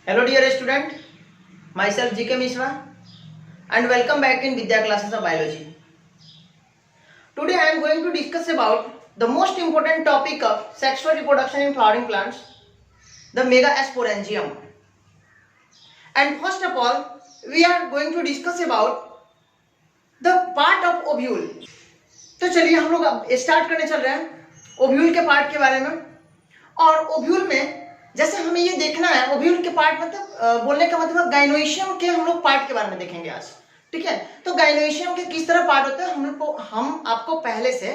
Hello dear student, myself GK Mishra and welcome back in Vidya classes of biology. Today I am going to discuss about the most important topic of sexual reproduction in flowering plants, the megasporangium. And first of all, we are going to discuss about the part of ovule. तो चलिए हम लोग अब start करने चल रहे हैं ovule के पार्ट के बारे में। और ओव्यूल में जैसे हमें ये देखना है ओव्यूल के पार्ट मतलब बोलने का मतलब गाइनोइशियम के हम लोग पार्ट के बारे में देखेंगे आज। ठीक है, तो गाइनोइशियम के किस तरह पार्ट होते हैं हम आपको पहले से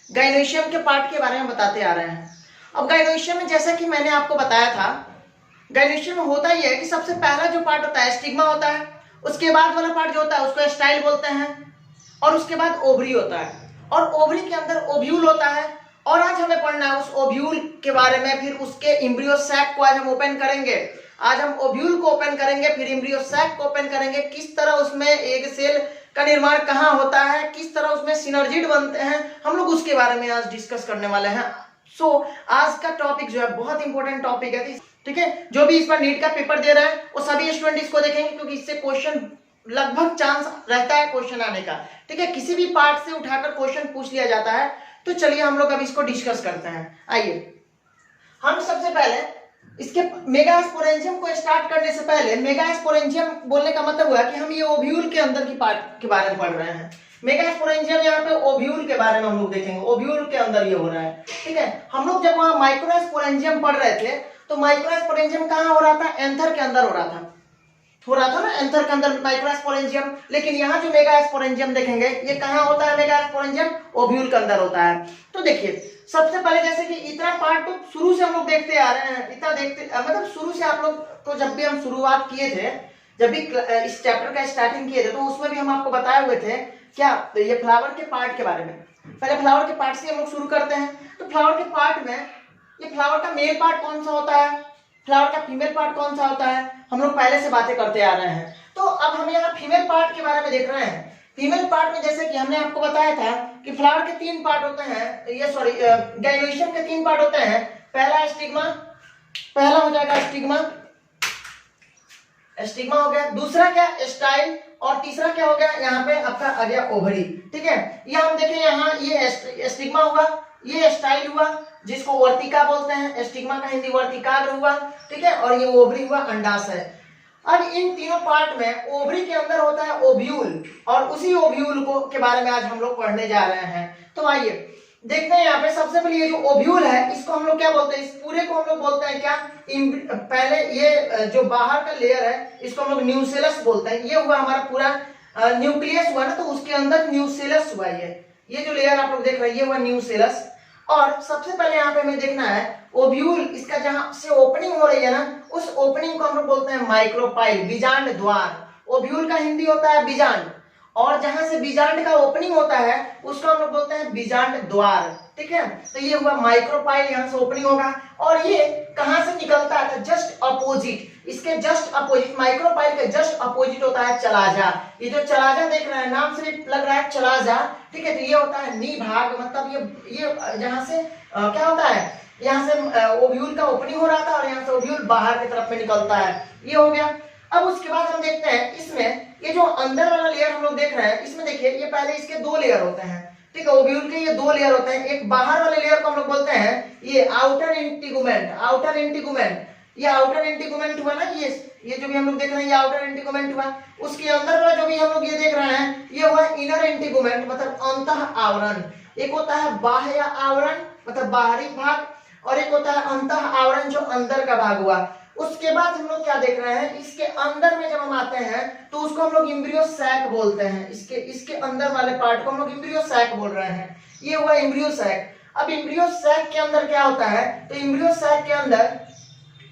गाइनोइशियम के पार्ट के बारे में बताते आ रहे हैं। अब गाइनोइशियम में जैसा कि मैंने आपको बताया था, गाइनोइशियम में होता ही है कि सबसे पहला जो पार्ट होता है स्टिग्मा होता है, उसके बाद वाला पार्ट जो होता है उसको स्टाइल बोलते हैं, और उसके बाद ओवरी होता है, और ओवरी के अंदर ओव्यूल होता है। और आज हमें पढ़ना है उस ओव्यूल के बारे में, फिर उसके एम्ब्रियो सैक को आज हम ओपन करेंगे। आज हम ओव्यूल को ओपन करेंगे, फिर एम्ब्रियो सैक को ओपन करेंगे, किस तरह उसमें एग सेल का निर्माण कहाँ होता है, किस तरह उसमें सिनर्जिड बनते हैं, हम लोग उसके बारे में आज डिस्कस करने वाले हैं। सो आज का टॉपिक जो है बहुत इंपॉर्टेंट टॉपिक है। ठीक है, जो भी इस पर नीट का पेपर दे रहे हैं वो सभी स्टूडेंट इसको देखेंगे, क्योंकि इससे क्वेश्चन लगभग चांस रहता है क्वेश्चन आने का। ठीक है, किसी भी पार्ट से उठाकर क्वेश्चन पूछ लिया जाता है। तो चलिए हम लोग अब इसको डिस्कस करते हैं। आइए हम सबसे पहले इसके मेगास्पोरेंजियम को स्टार्ट करने से पहले, मेगास्पोरेंजियम बोलने का मतलब हुआ कि हम ये ओव्यूल के अंदर की पार्ट के बारे में पढ़ रहे हैं। मेगास्पोरेंजियम यहाँ पे ओव्यूल के बारे में हम लोग देखेंगे, ओव्यूल के अंदर ये हो रहा है। ठीक है, हम लोग जब वहां माइक्रोस्पोरेंजियम पढ़ रहे थे तो माइक्रोस्पोरेंजियम कहाँ हो रहा था, एंथर के अंदर हो रहा था ना, एंथर के अंदर माइक्रोस्पोरेंजियम। लेकिन यहाँ जो मेगास्पोरेंजियम देखेंगे ये कहाँ होता है, मेगास्पोरेंजियम ओव्यूल के अंदर होता है। तो देखिए सबसे पहले जैसे कि इतना पार्ट तो शुरू से हम लोग देखते आ रहे हैं, इतना देखते मतलब शुरू से आप लोग को जब भी हम शुरुआत किए थे, जब भी इस चैप्टर का स्टार्टिंग किए थे तो उसमें भी हम आपको बताए हुए थे क्या, तो ये फ्लावर के पार्ट के बारे में। पहले फ्लावर के पार्ट से हम लोग शुरू करते हैं। तो फ्लावर के पार्ट में ये फ्लावर का मेल पार्ट कौन सा होता है, फ्लावर का फीमेल पार्ट कौन सा होता है, हम लोग पहले से बातें करते आ रहे हैं। तो अब हम यहाँ फीमेल पार्ट के बारे में देख रहे हैं। फीमेल पार्ट में जैसे कि हमने आपको बताया था कि फ्लावर के 3 पार्ट होते हैं, ये सॉरी गाइनोइशियम के 3 पार्ट होते हैं। पहला स्टिग्मा, पहला हो जाएगा स्टिग्मा, स्टिग्मा हो गया, दूसरा क्या स्टाइल, और तीसरा क्या हो गया यहाँ पे आपका आ गया ओवरी। ठीक है, ये हम देखें यहाँ ये स्टिग्मा हुआ, ये स्टाइल हुआ जिसको वर्तिका बोलते हैं, स्टिग्मा का हिंदी वर्तिकाग्र हुआ। ठीक है, और ये ओवरी हुआ, अंडाशय। अब इन तीनों पार्ट में ओवरी के अंदर होता है ओव्यूल, और उसी ओव्यूल को के बारे में आज हम लोग पढ़ने जा रहे हैं। तो आइए देखते हैं यहाँ पे सबसे पहले ये जो ओव्यूल है इसको हम लोग क्या बोलते हैं, इस पूरे को हम लोग बोलते हैं क्या, पहले ये जो बाहर का लेयर है इसको हम लोग न्यूसेलस बोलते हैं। ये हुआ हमारा पूरा न्यूक्लियस हुआ ना, तो उसके अंदर न्यूसेलस हुआ। ये जो लेयर आप लोग देख रहे हैं ये हुआ न्यूसेलस। और सबसे पहले यहाँ पे हमें देखना है ओव्यूल, इसका जहां से ओपनिंग हो रही है ना, उस ओपनिंग को हम लोग बोलते हैं माइक्रोपाइल, बीजांड द्वार। ओव्यूल का हिंदी होता है बीजांड, और जहां से बीजांड का ओपनिंग होता है उसको हम लोग बोलते हैं बीजांड द्वार। ठीक है, तो ये हुआ माइक्रोपाइल, यहाँ से ओपनिंग होगा, और ये कहां से निकलता है, जस्ट अपोजिट, इसके जस्ट अपोजिट, माइक्रोपाइल के जस्ट अपोजिट होता है चलाजा। ये जो चलाजा देख रहे हैं नाम से लग रहा है चलाजा। ठीक है, तो ये होता है नी भाग, मतलब ये जहां से क्या होता है, यहाँ से ओव्यूल का ओपनिंग हो रहा था और यहाँ से ओव्यूल बाहर की तरफ में निकलता है, ये हो गया। अब उसके बाद हम देखते हैं इसमें ये जो अंदर वाला लेयर हम लोग देख रहे हैं, इसमें देखिए ये पहले इसके 2 लेयर होते हैं। ठीक है, ओव्यूल के ये 2 लेयर होते हैं। एक बाहर वाले लेयर को हम लोग बोलते हैं ये आउटर इंटीगुमेंट, आउटर इंटीगुमेंट, ये आउटर इंटीगुमेंट हुआ ना, ये जो भी हम लोग देख रहे हैं ये आउटर इंटीगुमेंट हुआ। उसके अंदर वाला जो भी हम लोग ये देख रहे हैं ये हुआ इनर इंटीगुमेंट, मतलब अंतः आवरण। एक होता है बाह्य आवरण मतलब बाहरी भाग, और एक होता है अंतः आवरण जो अंदर का भाग हुआ। उसके बाद हम लोग क्या देख रहे हैं, इसके अंदर में जब हम आते हैं तो उसको हम लोग एम्ब्रियो सैक बोलते हैं। इसके अंदर वाले पार्ट को हम लोग एम्ब्रियो सैक बोल रहे हैं, ये हुआ एम्ब्रियो सैक। अब एम्ब्रियो सैक के अंदर क्या होता है, तो एम्ब्रियो सैक के अंदर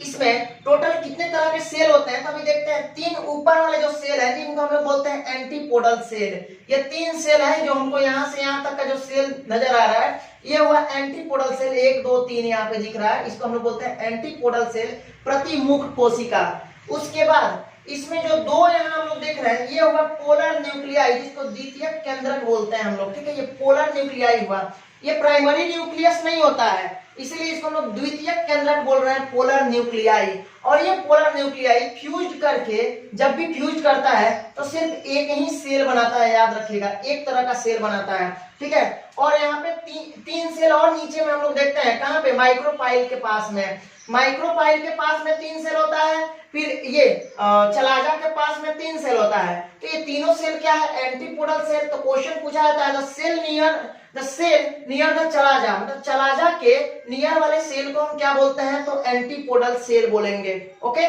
इसमें टोटल कितने तरह के सेल होते हैं, तो अभी देखते हैं। 3 ऊपर वाले जो सेल है जिनको हम लोग बोलते हैं एंटीपोडल सेल। ये 3 सेल है जो हमको यहाँ से यहाँ तक का जो सेल नजर आ रहा है ये हुआ एंटीपोडल सेल। 1 2 3 यहाँ पे दिख रहा है, इसको हम लोग बोलते हैं एंटीपोडल सेल, प्रतिमुख कोशिका। उसके बाद इसमें जो 2 यहाँ हम लोग देख रहे हैं ये हुआ पोलर न्यूक्लियाई, जिसको द्वितीयक केंद्रक बोलते हैं हम लोग। ठीक है, ये पोलर न्यूक्लियाई हुआ। ये प्राइमरी न्यूक्लियस नहीं होता है, इसीलिए इसको हम लोग द्वितीयक केंद्रक बोल रहे हैं, पोलर न्यूक्लियाई। और ये पोलर न्यूक्लियाई फ्यूज करके जब भी फ्यूज करता है तो सिर्फ एक ही सेल बनाता है, याद रखिएगा, एक तरह का सेल बनाता है, ठीक है। और यहाँ पे तीन सेल और नीचे में हम लोग देखते हैं, कहाँ पे, माइक्रोपाइल के पास में। माइक्रोपाइल के पास में 3 सेल होता है, फिर ये चलाजा के पास में 3 सेल होता है। तो ये तीनों सेल क्या है, एंटीपोडल सेल। तो क्वेश्चन पूछा जाता है the cell near the chalaza, मतलब चलाजा के नियर वाले सेल को हम क्या बोलते हैं, तो एंटीपोडल सेल बोलेंगे। ओके,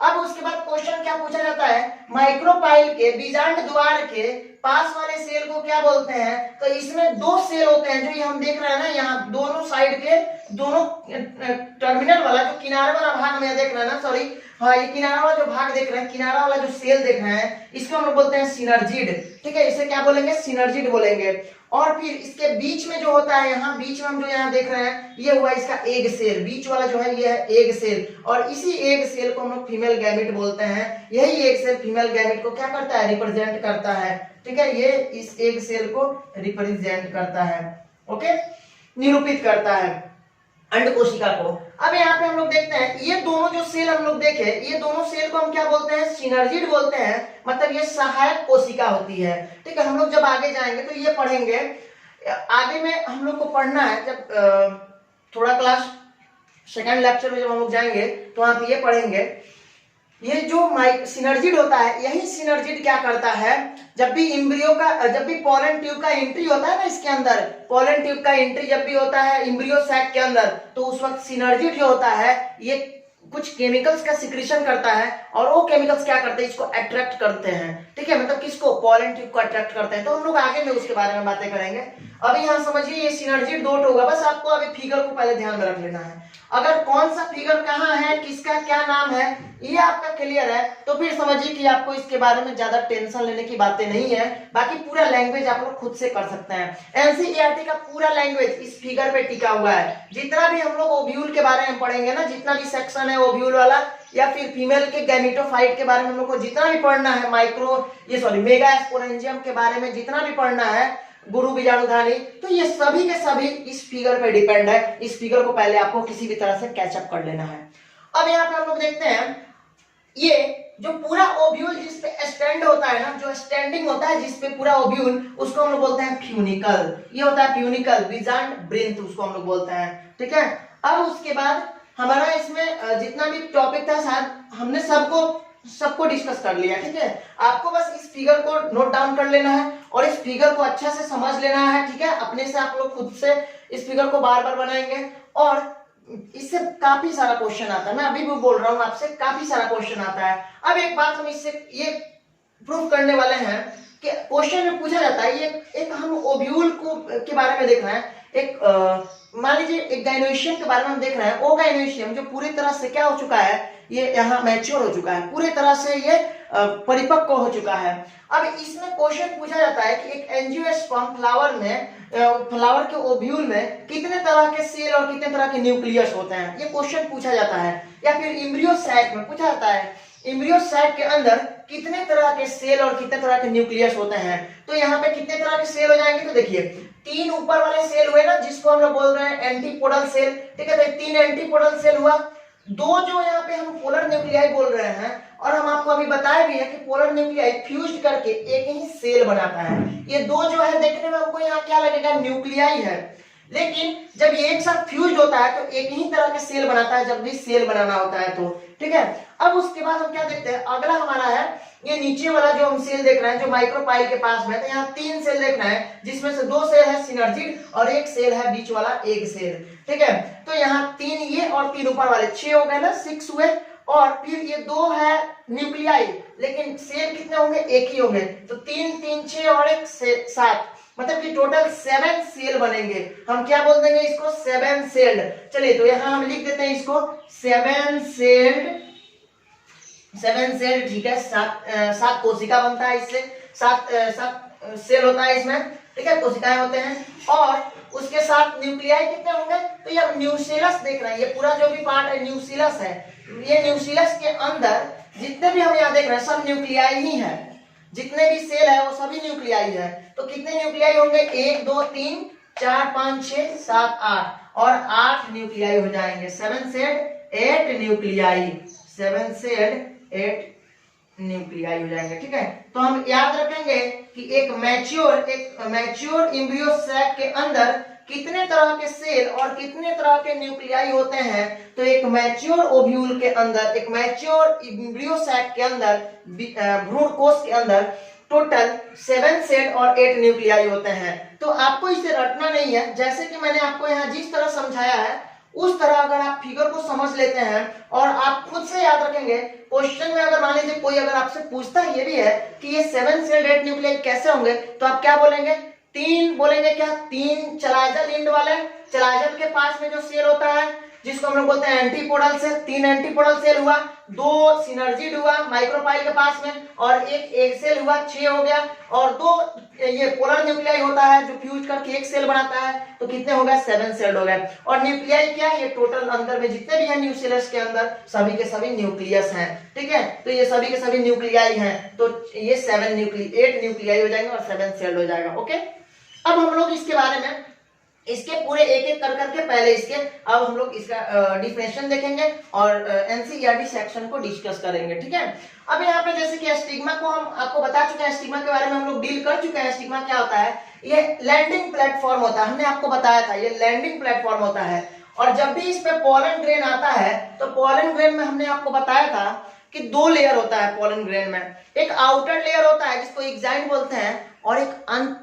अब उसके बाद क्वेश्चन क्या पूछा जाता है, माइक्रोपाइल के बीजांड द्वार के पास वाले सेल को क्या बोलते हैं। तो इसमें 2 सेल होते हैं, जो ये हम देख रहे हैं ना, यहाँ दोनों साइड के दोनों टर्मिनल वाला जो किनारे वाला भाग में देख रहे हैं ना, सॉरी, हाँ, ये किनारा वाला जो भाग देख रहे हैं, किनारा वाला जो सेल देख रहे हैं, इसको हम लोग बोलते हैं सिनर्जिड, ठीक है। इसे क्या बोलेंगे, सिनर्जिड बोलेंगे। और फिर इसके बीच में जो होता है, यहाँ बीच में हम जो यहाँ देख रहे हैं, ये हुआ इसका एग सेल, बीच वाला जो है ये है एग सेल। और इसी एग सेल को हम लोग फीमेल गैमेट बोलते हैं। यही एग सेल फीमेल गैमेट को क्या करता है, रिप्रेजेंट करता है, ठीक है। ये इस एग सेल को रिप्रेजेंट करता है, ओके, निरूपित करता है अंड कोशिका को। अब यहाँ पे हम लोग देखते हैं, ये दोनों जो सेल हम लोग देखे, ये दोनों सेल को हम क्या बोलते हैं, सिनर्जिड बोलते हैं, मतलब ये सहायक कोशिका होती है, ठीक है। हम लोग जब आगे जाएंगे तो ये पढ़ेंगे, आगे में हम लोग को पढ़ना है, जब थोड़ा क्लास सेकंड लेक्चर में जब हम लोग जाएंगे तो वहां पे ये पढ़ेंगे। ये जो सिनर्जिड होता है, यही सिनर्जिड क्या करता है, जब भी पोलन ट्यूब का एंट्री होता है ना, इसके अंदर पोलन ट्यूब का एंट्री जब भी होता है एम्ब्रियो सैक के अंदर, तो उस वक्त सिनर्जिड जो होता है ये कुछ केमिकल्स का सिक्रीशन करता है, और वो केमिकल्स क्या करते हैं, इसको अट्रैक्ट करते हैं, ठीक है, मतलब किसको, पोलन ट्यूब को अट्रैक्ट करते हैं। तो हम लोग आगे में उसके बारे में बातें करेंगे। अभी यहाँ समझिए, ये सिनर्जिड 2 होगा, बस आपको अभी फिगर को पहले ध्यान में रख लेना है। अगर कौन सा फिगर कहाँ है, किसका क्या नाम है, ये आपका क्लियर है, तो फिर समझिए कि आपको इसके बारे में ज्यादा टेंशन लेने की बातें नहीं है। बाकी पूरा लैंग्वेज आप लोग खुद से कर सकते हैं। एनसीईआरटी का पूरा लैंग्वेज इस फिगर पे टिका हुआ है। जितना भी हम लोग ओव्यूल के बारे में पढ़ेंगे ना, जितना भी सेक्शन है ओव्यूल वाला, या फिर फीमेल के गैमेटोफाइट के बारे में हम लोग को जितना भी पढ़ना है, मेगा स्पोरेंजियम के बारे में जितना भी पढ़ना है, गुरु बीजाणुधानी, तो ये सभी के सभी इस फिगर पे डिपेंड है। इस फिगर को पहले आपको किसी भी तरह से कैचअप कर लेना है। अब यहाँ पे हम लोग देखते हैं, ये जो पूरा ओव्यूल जिस पे स्टैंड होता है ना, जो स्टैंडिंग होता है जिस पे पूरा ओव्यूल, उसको हम लोग बोलते हैं फ्यूनिकल। ये होता है फ्यूनिकल, बीजांड ब्रिंथ उसको हम लोग बोलते हैं, ठीक है। अब उसके बाद हमारा इसमें जितना भी टॉपिक था, शायद हमने सबको डिस्कस कर लिया, ठीक है। आपको बस इस फिगर को नोट डाउन कर लेना है और इस फिगर को अच्छा से समझ लेना है, ठीक है। अपने से आप लोग खुद से इस फिगर को बार बार बनाएंगे, और इससे काफी सारा क्वेश्चन आता है। मैं अभी भी बोल रहा हूं आपसे, काफी सारा क्वेश्चन आता है। अब एक बात हम इससे ये प्रूव करने वाले हैं कि क्वेश्चन में पूछा जाता है, ये एक हम ओव्यूल को के बारे में देख रहे हैं, एक मान लीजिए एक गाइनोइशियम के बारे में हम देख रहे हैं। वो गाइनोइशियम जो पूरी तरह से क्या हो चुका है, ये यहाँ मैच्योर हो चुका है, पूरी तरह से ये परिपक्व हो चुका है। अब इसमें क्वेश्चन पूछा जाता है कि एक एंजियोस्पर्म फ्लावर के ओव्यूल में कितने तरह के सेल और कितने तरह के न्यूक्लियस होते हैं, ये क्वेश्चन पूछा जाता है। या फिर एम्ब्रियो सैक में पूछा जाता है, एम्ब्रियो सैक के अंदर कितने तरह के सेल और कितने तरह के न्यूक्लियस होते हैं। तो यहाँ पे कितने तरह के सेल हो जाएंगे, तो देखिए 3 ऊपर वाले सेल हुए ना, जिसको हम लोग बोल रहे हैं एंटीपोडल सेल, ठीक है। तो 3 एंटीपोडल सेल हुआ, 2 जो यहाँ पे हम पोलर न्यूक्लियाई बोल रहे हैं, और हम आपको अभी बताया भी है कि पोलर न्यूक्लियाई फ्यूज करके एक ही सेल बनाता है। ये 2 जो है देखने में हमको यहाँ क्या लगेगा, न्यूक्लियाई है, लेकिन जब ये एक साथ फ्यूज होता है तो एक ही तरह के सेल बनाता है, जब भी सेल बनाना होता है तो, ठीक है। अब उसके बाद हम क्या देखते हैं, अगला हमारा है ये नीचे वाला जो हम सेल देख रहे हैं, जो माइक्रोपाइल के पास में, तो यहाँ 3 सेल देखना है, जिसमें से 2 सेल है सिनर्जिड और 1 सेल है बीच वाला एग सेल, ठीक है। तो यहाँ 3 ये और 3 ऊपर वाले 6 हो गए ना, 6 हुए। और फिर ये 2 है न्यूक्लियाई, लेकिन सेल कितने होंगे, 1 ही होंगे, तो 3 3 6 और 1 7, मतलब कि टोटल 7 सेल बनेंगे। हम क्या बोल देंगे इसको, 7 सेल्ड। चलिए तो यहाँ हम लिख देते हैं इसको 7 सेल्ड, ठीक है। 7 कोशिका बनता है इससे, 7 सेल होता है इसमें, ठीक है, कोशिकाएं होते हैं। और उसके साथ न्यूक्लियाई कितने होंगे, तो ये न्यूक्लियस देख रहे हैं, ये पूरा जो भी पार्ट है न्यूक्लियस है। ये न्यूक्लियस के अंदर जितने भी हम यहाँ देख रहे हैं सब न्यूक्लियाई ही है, जितने भी सेल है वो सभी न्यूक्लियाई है। तो कितने न्यूक्लियाई होंगे, 1 2 3 4 5 6 7 8, और 8 न्यूक्लियाई हो जाएंगे। 7 शेड 8 न्यूक्लियाई, 7 शेड 8 न्यूक्लियाई हो जाएंगे। ठीक है, तो हम याद रखेंगे कि एक मैच्योर एम्ब्रियो सैक के अंदर कितने तरह के सेल और कितने तरह के न्यूक्लियाई होते हैं। तो एक मैच्योर ओव्यूल के अंदर, एक मैच्योर एम्ब्रियो सैक के अंदर, भ्रूण कोश के अंदर टोटल 7 सेल और 8 न्यूक्लियाई होते हैं। तो आपको इसे रटना नहीं है, जैसे कि मैंने आपको यहाँ जिस तरह समझाया है उस तरह अगर आप फिगर को समझ लेते हैं और आप खुद से याद रखेंगे, क्वेश्चन में अगर मान लीजिए कोई अगर आपसे पूछता ये भी है कि ये 7 सेल 8 न्यूक्लियाई कैसे होंगे, तो आप क्या बोलेंगे? 3 बोलेंगे। क्या? 3 चलाजल एंड वाले, चलाजल के पास में जो सेल होता है जिसको हम लोग बोलते हैं एंटीपोडल सेल, 3 एंटीपोडल सेल हुआ, 2 सिनर्जिड हुआ माइक्रोपाइल के पास में, और एक सेल हुआ, 6 हो गया, और 2 ये पोलर न्यूक्लियाई होता है जो फ्यूज करके एक सेल बनाता है, तो कितने हो गए? 7 सेल हो गए। और न्यूक्लियाई क्या है? ये टोटल अंदर में जितने भी है न्यूक्लियस के अंदर सभी के सभी न्यूक्लियस हैं। ठीक है, तो ये सभी के सभी न्यूक्लियाई हैं, तो ये 8 न्यूक्लियाई हो जाएंगे और 7 सेल हो जाएगा। ओके, अब हम लोग इसके बारे में इसके पूरे एक एक कर करके पहले इसके अब हम लोग इसका डिफिनेशन देखेंगे और एनसीईआरटी सेक्शन को डिस्कस करेंगे। ठीक है, अब यहाँ पे जैसे कि स्टिग्मा को हम आपको बता चुके हैं, स्टिग्मा के बारे में हम लोग डील कर चुके हैं। स्टिग्मा क्या होता है? ये लैंडिंग प्लेटफॉर्म होता है, हमने आपको बताया था ये लैंडिंग प्लेटफॉर्म होता है। और जब भी इस पे पोलन ग्रेन आता है तो पोलन ग्रेन में हमने आपको बताया था कि 2 लेयर होता है पोलन ग्रेन में। एक आउटर लेयर होता है जिसको एक्साइन बोलते हैं, और एक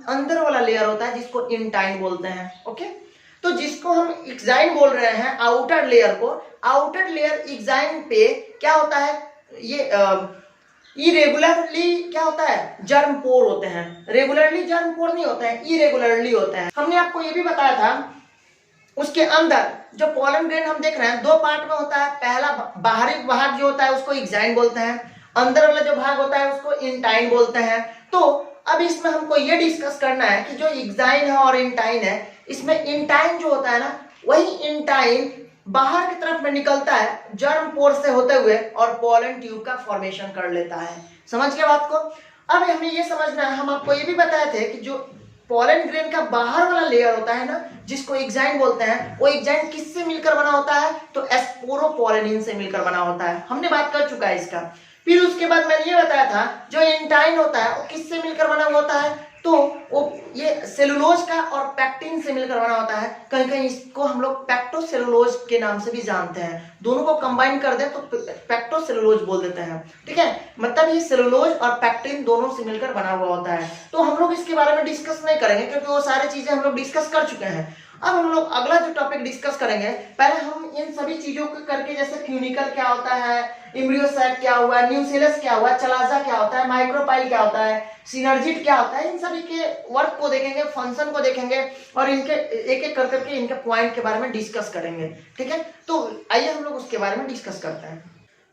अंदर वाला लेयर होता है जिसको इंटाइन बोलते हैं। ओके, तो जिसको हम एक्साइन बोल रहे हैं आउटर लेयर को, आउटर लेयर एक्साइन पे क्या होता है? ये इरेगुलरली क्या होता है? जर्म पोर होते हैं। रेगुलरली जर्म पोर नहीं होते हैं, इरेगुलरली होते हैं। हमने आपको ये भी बताया था उसके अंदर जो पोलन ग्रेन हम देख रहे हैं 2 पार्ट में होता है। पहला बाहरी भाग जो होता है उसको एक्साइन बोलते हैं, अंदर वाला जो भाग होता है उसको इंटाइन बोलते हैं। तो अब इसमें हमको ये डिस्कस करना है कि जो एक्साइन है और इंटाइन है, इसमें इंटाइन जो होता है ना, वही इंटाइन बाहर की तरफ में निकलता है जर्म पोर से होते हुए और पोलन ट्यूब का फॉर्मेशन कर लेता है। समझ गए बात को? अब हमें ये समझना है, हम आपको ये भी बताए थे कि जो पोलन ग्रेन का बाहर वाला लेयर होता है ना जिसको एक्साइन बोलते हैं, वो एक्साइन किससे मिलकर बना होता है? तो एस्पोरोपोलेनिन से मिलकर बना होता है। हमने बात कर चुका है इसका। फिर उसके बाद मैंने ये बताया था जो इंटाइन होता है वो किससे मिलकर बना हुआ होता है? तो वो ये सेलुलोज का और पैक्टिन से मिलकर बना होता है। कहीं कहीं इसको हम लोग पैक्टोसेलुलोज के नाम से भी जानते हैं। दोनों को कंबाइन कर दे तो पैक्टोसेलुलोज बोल देते हैं। ठीक है, मतलब ये सेलुलोज और पैक्टिन दोनों से मिलकर बना हुआ होता है। तो हम लोग इसके बारे में डिस्कस नहीं करेंगे क्योंकि वो सारी चीजें हम लोग डिस्कस कर चुके हैं। अब हम लोग अगला जो टॉपिक डिस्कस करेंगे, पहले हम इन सभी चीजों को करके, जैसे फ्यूनिकल क्या होता है, एम्ब्रियो सैक क्या हुआ, न्यूसेलस क्या हुआ, चलाजा क्या होता है, माइक्रोपाइल क्या होता है, सिनर्जिड क्या होता है, इन सभी के वर्क को देखेंगे, फंक्शन को देखेंगे और इनके एक एक कर करके इनके पॉइंट के बारे में डिस्कस करेंगे। ठीक है, तो आइए हम लोग उसके बारे में डिस्कस करते हैं।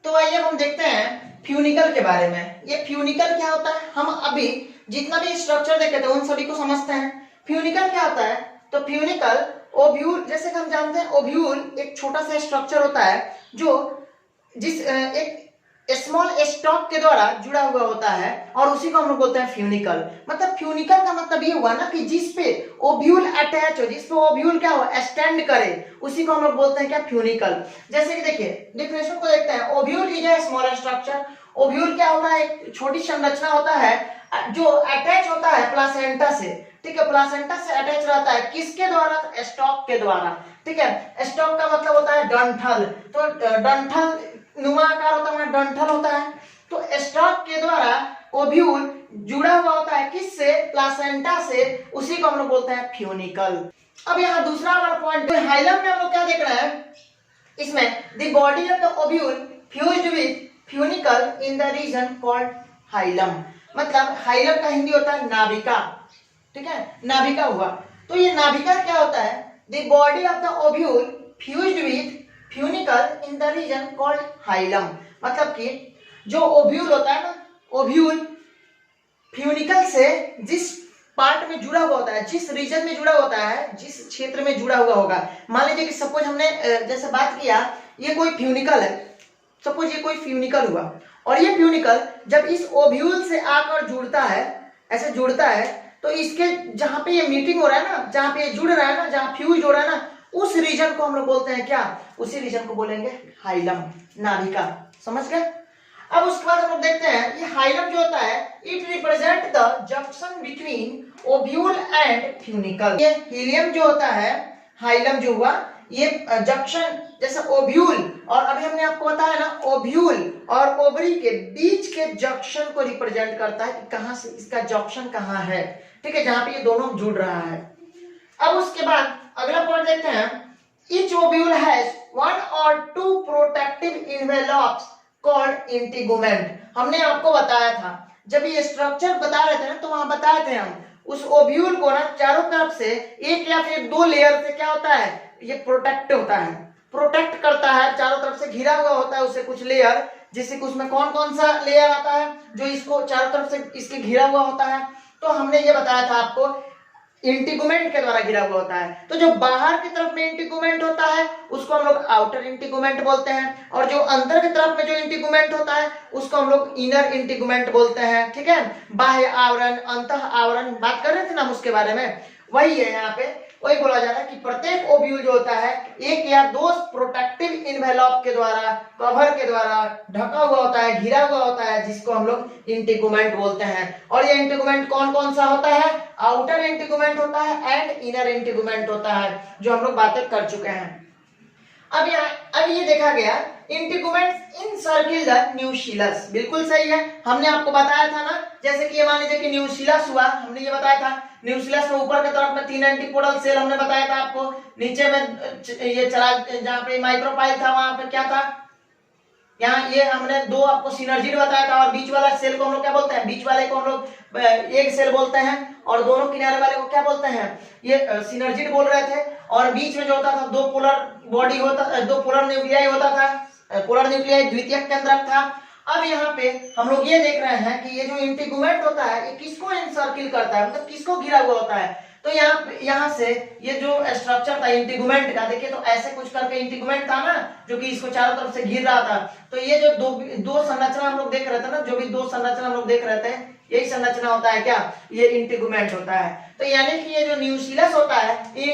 तो आइए हम देखते हैं फ्यूनिकल के बारे में। ये फ्यूनिकल क्या होता है, हम अभी जितना भी स्ट्रक्चर देखे थे उन सभी को समझते हैं। फ्यूनिकल क्या होता है? तो फ्यूनिकल ओव्यूल, जैसे कि हम जानते हैं ओव्यूल एक छोटा सा स्ट्रक्चर होता है जो एक स्मॉल स्टॉक के द्वारा जुड़ा हुआ होता है और उसी को हम लोग बोलते हैं फ्यूनिकल। मतलब फ्यूनिकल का मतलब ये हुआ ना कि जिस पे ओव्यूल अटैच हो, जिस पे ओव्यूल क्या हो, स्टैंड करे, उसी को हम लोग बोलते हैं क्या? फ्यूनिकल। जैसे कि देखिए डेफिनेशन को देखते हैं। Ovule is a small structure. Ovule क्या होता है? एक छोटी संरचना होता है जो अटैच होता है प्लासेंटा से। ठीक है, प्लासेंटा से अटैच रहता है किसके द्वारा? स्टॉक के द्वारा। ठीक है, स्टॉक का मतलब होता है डंठल। तो डंठल नुमा आकार होता है, डंठल होता है। तो स्टॉक के द्वारा ओव्यूल जुड़ा हुआ होता है किससे? प्लासेंटा से, उसी को हम लोग बोलते हैं फ्यूनिकल। अब यहाँ दूसरा वाला पॉइंट, हाइलम में हम लोग क्या देख रहे हैं? इसमें the body of the ovule fused with funicle in the reason called hilum. मतलब हाइलम का हिंदी होता है नाभिका। ठीक है, नाभिका हुआ। तो ये नाभिका क्या होता है? The body of the ovule fused with funicle in the reason called hilum. मतलब कि जो ओव्यूल होता है ना, ओव्यूल फ्यूनिकल से जिस पार्ट में जुड़ा हुआ होता है, जिस रीजन में जुड़ा होता है, जिस क्षेत्र में जुड़ा हुआ होगा। मान लीजिए कि सपोज हमने जैसे बात किया, ये कोई फ्यूनिकल है, सपोज ये कोई फ्यूनिकल हुआ और ये फ्यूनिकल जब इस ओव्यूल से आकर जुड़ता है, ऐसे जुड़ता है, तो इसके जहां पे ये मीटिंग हो रहा है ना, जहां पे ये जुड़ रहा है ना, जहां फ्यूज हो रहा है ना, उस रीजन को हम लोग बोलते हैं क्या, उसी रीजन को बोलेंगे हाइलम, नाभिका। समझ गए। अब उसके बाद हम लोग देखते हैं ये हाइलम जो होता है it represent the junction between ovule and funicle. ये हीलियम जो होता है, हाइलम जो हुआ, ये जंक्शन जैसे ओव्यूल, और अभी हमने आपको बताया ना ओव्यूल और ओवरी के बीच के जंक्शन को रिप्रेजेंट करता है कि कहां से इसका जंक्शन कहां है, ठीक है, जहां पे ये दोनों जुड़ रहा है। अब उसके बाद अगला पॉइंट देखते हैं, each ovule has one or two protective envelopes called integument। हमने आपको बताया था, जब ये स्ट्रक्चर बता रहे थे ना, तो वहां बताए थे हम उस ओव्यूल को ना चारों तरफ से एक या फिर दो लेयर से क्या होता है, ये प्रोटेक्ट होता है, प्रोटेक्ट करता है, चारों तरफ से घिरा हुआ होता है उससे कुछ लेयर, जिससे कि उसमें कौन कौन सा लेयर आता है जो इसको चारों तरफ से इसके घिरा हुआ होता है। तो हमने ये बताया था आपको इंटीगुमेंट के द्वारा घिरा हुआ होता है। तो जो बाहर की तरफ में इंटीगुमेंट होता है उसको हम लोग आउटर इंटीगुमेंट बोलते हैं, और जो अंदर की तरफ में जो इंटीगुमेंट होता है उसको हम लोग इनर इंटीगुमेंट बोलते हैं, ठीक है। बाह्य आवरण, अंतः आवरण, बात कर रहे थे ना हम उसके बारे में, वही है यहाँ पे, वही बोला जा रहा है कि प्रत्येक ओव्यूल जो होता है एक या दो प्रोटेक्टिव इन्वेलॉप के द्वारा, कवर के द्वारा ढका हुआ होता है, घिरा हुआ होता है, जिसको हम लोग इंटीगुमेंट बोलते हैं। और ये इंटीगुमेंट कौन कौन सा होता है, आउटर इंटीगुमेंट होता है एंड इनर इंटीगुमेंट होता है, जो हम लोग बातें कर चुके हैं। अब ये देखा गया इंटीगुमेंट्स इनसर्किल द न्यूक्लियस, बिल्कुल सही है। हमने आपको बताया था ना, जैसे कि ये मान लीजिए कि न्यूक्लियस हुआ, हमने ये बताया था न्यूक्लियस में ऊपर की तरफ में 3 एंटीपोडल सेल हमने बताया था आपको, नीचे में ये चला जहां पे माइक्रोपाइल था वहां पे क्या था, यहाँ ये हमने दो आपको सिनर्जिड बताया था, और बीच वाला सेल को हम लोग क्या बोलते हैं, बीच वाले को हम लोग एक सेल बोलते हैं, और दोनों किनारे वाले को क्या बोलते हैं, ये सिनर्जिड बोल रहे थे। और बीच में जो होता था दो पोलर बॉडी होता, दो पोलर न्यूक्लियाई होता था, पोलर न्यूक्लियाई द्वितीयक केंद्रक था। अब यहाँ पे हम लोग ये देख रहे हैं कि ये जो इंटीगुमेंट होता है ये किसको एनसर्किल करता है, मतलब किसको घिरा हुआ होता है। तो यहाँ से ये जो स्ट्रक्चर था इंटीगुमेंट का, देखिए तो ऐसे कुछ करके इंटीगुमेंट था ना, जो कि इसको चारों तरफ से घिर रहा था। तो ये जो दो संरचना हम लोग देख रहे थे ना, जो भी दो संरचना हम लोग देख रहे थे, यही संरचना होता है क्या, ये इंटीगुमेंट होता है। तो यानी कि ये जो न्यूक्लियस होता है ये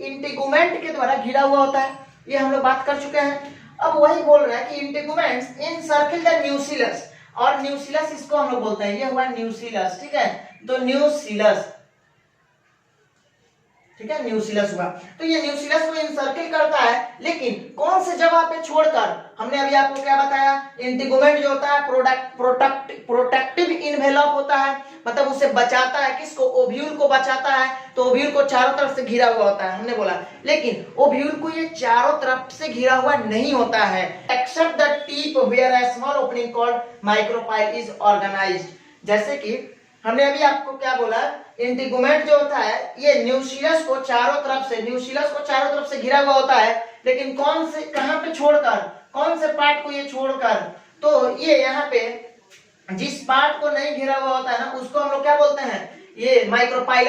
इंटीगुमेंट के द्वारा घिरा हुआ होता है, ये हम लोग बात कर चुके हैं। अब वही बोल रहा है कि इंटीगुमेंट्स इनसर्किल द न्यूक्लियस, और न्यूक्लियस इसको हम लोग बोलते हैं, ये हुआ न्यूक्लियस, ठीक है। तो न्यूक्लियस, ठीक है, न्यूक्लियस हुआ। तो ये न्यूक्लियस को इनसर्किल करता है, लेकिन कौन से जगह पे छोड़कर, हमने अभी आपको क्या बताया, इंटीगुमेंट जो होता है प्रोटेक्टिव इन्वेलॉप होता है, मतलब उसे बचाता है, किसको, ओव्यूल को बचाता है। तो ओव्यूल को चारों तरफ से घिरा हुआ होता है हमने बोला, लेकिन ओव्यूल को ये चारों तरफ से घिरा हुआ नहीं होता है, except the tip where a small opening called micropyle is organised. जैसे कि हमने अभी आपको क्या बोला, इंटीगुमेंट जो होता है ये न्यूक्लियस को चारों तरफ से घिरा हुआ होता है, लेकिन कौन से, कहां पे छोड़कर, कौन से पार्ट को ये छोड़कर, तो ये यहाँ पे जिस पार्ट को नहीं घिरा हुआ होता है ना, उसको हम लोग क्या बोलते हैं, ये माइक्रोपाइल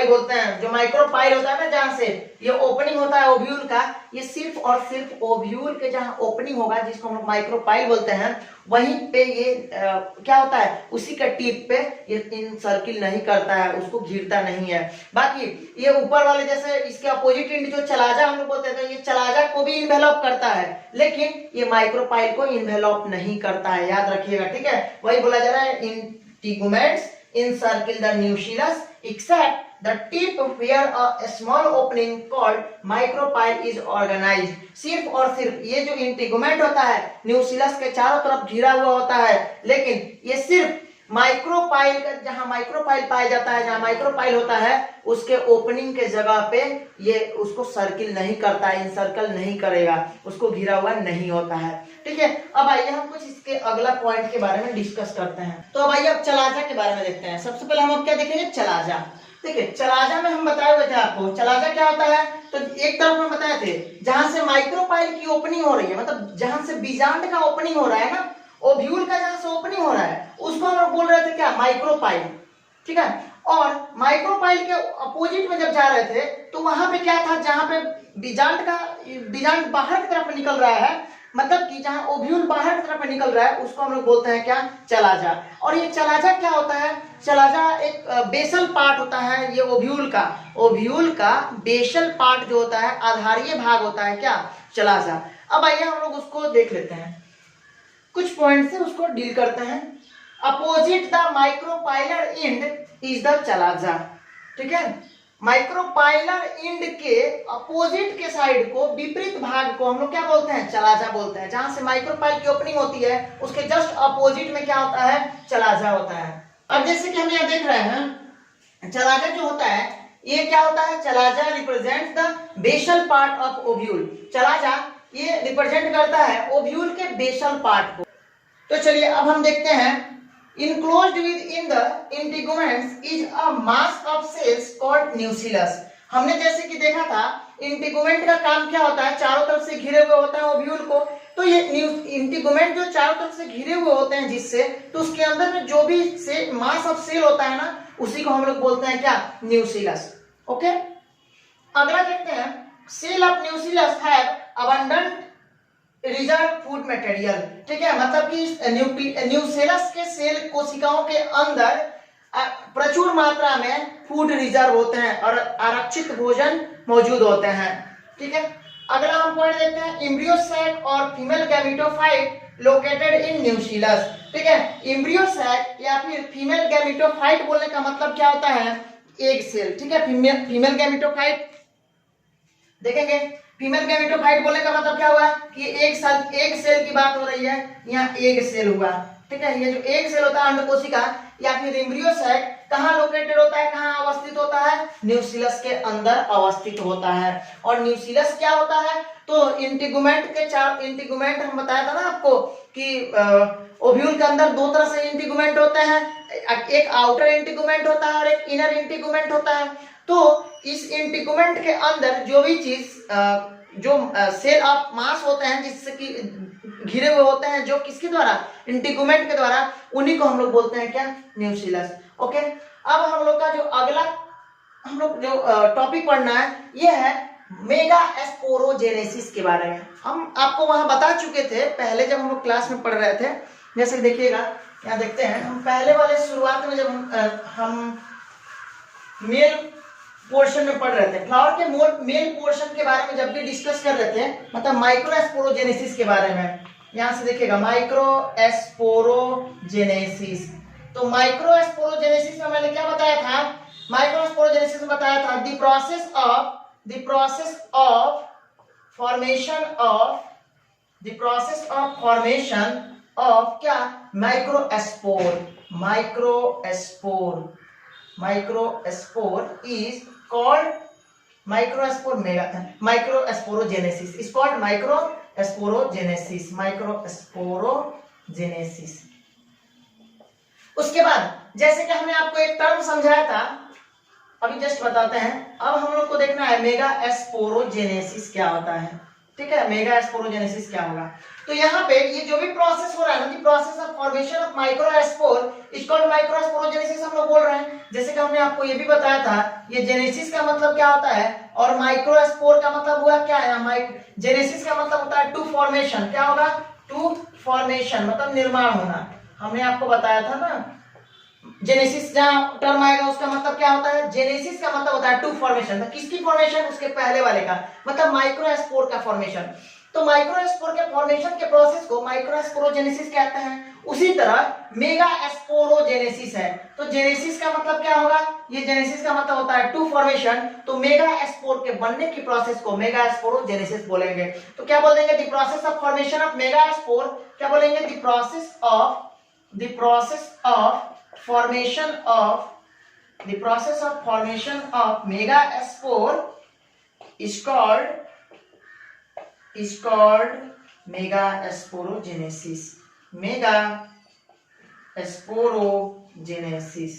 बोलते हैं। जो माइक्रोपाइल होता है ना, जहां से ये ओपनिंग होता है ओव्यूल का, ये सिर्फ और सिर्फ ओव्यूल के जहां ओपनिंग होगा, जिसको हम लोग माइक्रोपाइल बोलते हैं, वहीं पे ये क्या होता है, उसी का टिप पे ये इनसर्किल नहीं करता है, उसको घिरता नहीं है। बाकी ये ऊपर वाले जैसे इसके अपोजिट एंड जो चलाजा हम लोग बोलते हैं, तो ये चलाजा को भी इन्वेलॉप करता है, लेकिन ये माइक्रोपाइल को इन्वेलॉप नहीं करता है, याद रखिएगा, ठीक है। वही बोला जा रहा है इंटीगुमेंट्स encircle the nucleus except the tip where a small opening called micropyle is organized। सिर्फ और सिर्फ ये जो इंटीगुमेंट होता है न्यूक्लियस के चारों तरफ घिरा हुआ होता है, लेकिन ये सिर्फ माइक्रोपाइल का, जहां माइक्रोपाइल पाया जाता है, जहां माइक्रोपाइल होता है उसके ओपनिंग के जगह पे ये उसको सर्किल नहीं करता है, इनसर्कल नहीं करेगा, उसको घिरा हुआ नहीं होता है, ठीक है। अब आइए हम कुछ इसके अगला पॉइंट के बारे में डिस्कस करते हैं। तो अब आइए अब चलाजा के बारे में देखते हैं। सबसे पहले हम अब क्या देखेंगे, चलाजा। देखिए चलाजा में हम बताए हुए थे आपको, चलाजा क्या होता है, तो एक तरफ में बताए थे जहां से माइक्रोपाइल की ओपनिंग हो रही है, मतलब जहां से बीजांड का ओपनिंग हो रहा है ना, ओव्यूल का जहां से ओपनिंग हो रहा है, उसको हम लोग बोल रहे थे क्या, माइक्रोपाइल, ठीक है। और माइक्रोपाइल के अपोजिट में जब जा रहे थे तो वहां पे क्या था, जहां पे बीजांड बाहर की तरफ निकल रहा है, मतलब कि जहां ओव्यूल बाहर की तरफ निकल रहा है उसको हम लोग बोलते हैं क्या, चलाजा। और ये चलाजा क्या होता है, चलाजा एक बेसल पार्ट होता है, ये ओव्यूल का बेसल पार्ट जो होता है, आधारीय भाग होता है क्या, चलाजा। अब आइए हम लोग उसको देख लेते हैं, कुछ पॉइंट से उसको डील करते हैं। Opposite the micropylar end is the chalaza, ठीक है। माइक्रोपाइलर इंड के अपोजिट के साइड को, विपरीत भाग को हम लोग क्या बोलते हैं, चलाजा बोलते हैं। जहां से माइक्रोपाइल की ओपनिंग होती है उसके जस्ट अपोजिट में क्या होता है, चलाजा होता है। अब जैसे कि हम यहाँ देख रहे हैं, चलाजा जो होता है ये क्या होता है, chalaza represent the basal part of ovule. Chalaza ये रिप्रेजेंट करता है ओव्यूल के बेसल पार्ट को। तो चलिए अब हम देखते हैं, enclosed within the integuments is a mass of cells called nucellus। हमने जैसे कि देखा था इंटीगुमेंट का काम क्या होता है, चारों तरफ से घिरे हुए होता है ओव्यूल को। तो ये इंटीगुमेंट जो चारों तरफ से घिरे हुए होते हैं जिससे, तो उसके अंदर में जो भी से मास ऑफ सेल होता है ना, उसी को हम लोग बोलते हैं क्या, न्यूसीलस। ओके, अगला देखते हैं, cell of nucellus have abundant reserve food material, ठीक है। मतलब कि न्यूसेलस के सेल कोशिकाओं के अंदर प्रचुर मात्रा में फूड रिजर्व होते हैं और आरक्षित भोजन मौजूद होते हैं, ठीक है। अगला हम पॉइंट देखते हैं, एम्ब्रियो सैक और फीमेल गैमेटोफाइट लोकेटेड इन न्यूसीलस, ठीक है। एम्ब्रियो सैक या फिर फीमेल गैमेटोफाइट बोलने का मतलब क्या होता है, एग सेल, ठीक है। फीमेल गैमेटोफाइट देखेंगे, फीमेल गैमेटोफाइट बोलने का मतलब क्या हुआ कि एक सेल की बात हो रही है, यहाँ एग सेल हुआ, ठीक है। ये जो एग सेल होता है अंड कोशिका या फिर एम्ब्रियो सैक कहाँ लोकेटेड होता है, कहाँ अवस्थित होता है, न्यूसीलस के अंदर अवस्थित होता है। और न्यूसीलस क्या होता है, तो इंटीगुमेंट हम बताया था ना आपको कि ओव्यूल के अंदर दो तरह से इंटीगुमेंट होते हैं, एक आउटर इंटीगुमेंट होता है और एक इनर इंटीगुमेंट होता है। तो इस इंटीगुमेंट के अंदर जो भी चीज सेल ऑफ मास होते हैं जिससे कि घिरे हुए होते हैं, जो किसके द्वारा, इंटीगुमेंट के द्वारा, उन्हीं को हम लोग बोलते हैं क्या, न्यूसीलस। ओके, अब हम लोग का जो अगला हम लोग जो टॉपिक पढ़ना है ये है मेगा स्पोरोजेनेसिस के बारे में। हम आपको वहां बता चुके थे पहले जब हम लोग क्लास में पढ़ रहे थे। जैसे देखिएगा यहाँ देखते हैं, हम पहले वाले शुरुआत में जब हम मेल पोर्शन में पढ़ रहे थे, फ्लावर के मेल पोर्शन के बारे में जब भी डिस्कस कर रहे थे, मतलब माइक्रोस्पोरोजेनेसिस के बारे में, यहां से देखिएगा माइक्रोस्पोरोजेनेसिस। तो माइक्रोस्पोरोजेनेसिस में मैंने क्या बताया था, माइक्रोस्पोरोजेनेसिस में बताया था the process of formation of क्या, microspore is called microsporogenesis is called microsporogenesis। उसके बाद जैसे कि हमने आपको एक टर्म समझाया था, अभी जस्ट बताते हैं। अब हम लोग को देखना है मेगा स्पोरोजेनेसिस क्या होता है, ठीक है। मेगा स्पोरोजेनेसिस क्या होगा, तो यहाँ पे ये जो भी प्रोसेस हो रहा है ना, process of formation of microspore is called microsporogenesis हम लोग बोल रहे हैं। जैसे कि हमने आपको ये भी बताया था, ये जेनेसिस का मतलब क्या होता है और माइक्रोस्पोर का मतलब हुआ क्या है। जेनेसिस का मतलब होता है टू फॉर्मेशन, क्या होगा, टू फॉर्मेशन मतलब निर्माण होना। हमने आपको बताया था ना, जेनेसिस जहां टर्म आएगा उसका मतलब क्या होता है, जेनेसिस का मतलब होता है टू फॉर्मेशन। तो किसकी फॉर्मेशन, उसके पहले वाले का, मतलब माइक्रोस्पोर का फॉर्मेशन। तो माइक्रोस्पोर के फॉर्मेशन के प्रोसेस को माइक्रोस्पोरोजेनेसिस कहते हैं। उसी तरह मेगा स्पोरोजेनेसिस है, तो जेनेसिस का मतलब क्या होगा, ये जेनेसिस का मतलब होता है टू फॉर्मेशन, तो मेगा स्पोर के बनने की प्रोसेस को मेगा स्पोरोजेनेसिस बोलेंगे। तो क्या बोल देंगे, the process of formation of mega spore, क्या बोलेंगे, the process of formation of megaspore is called megasporogenesis।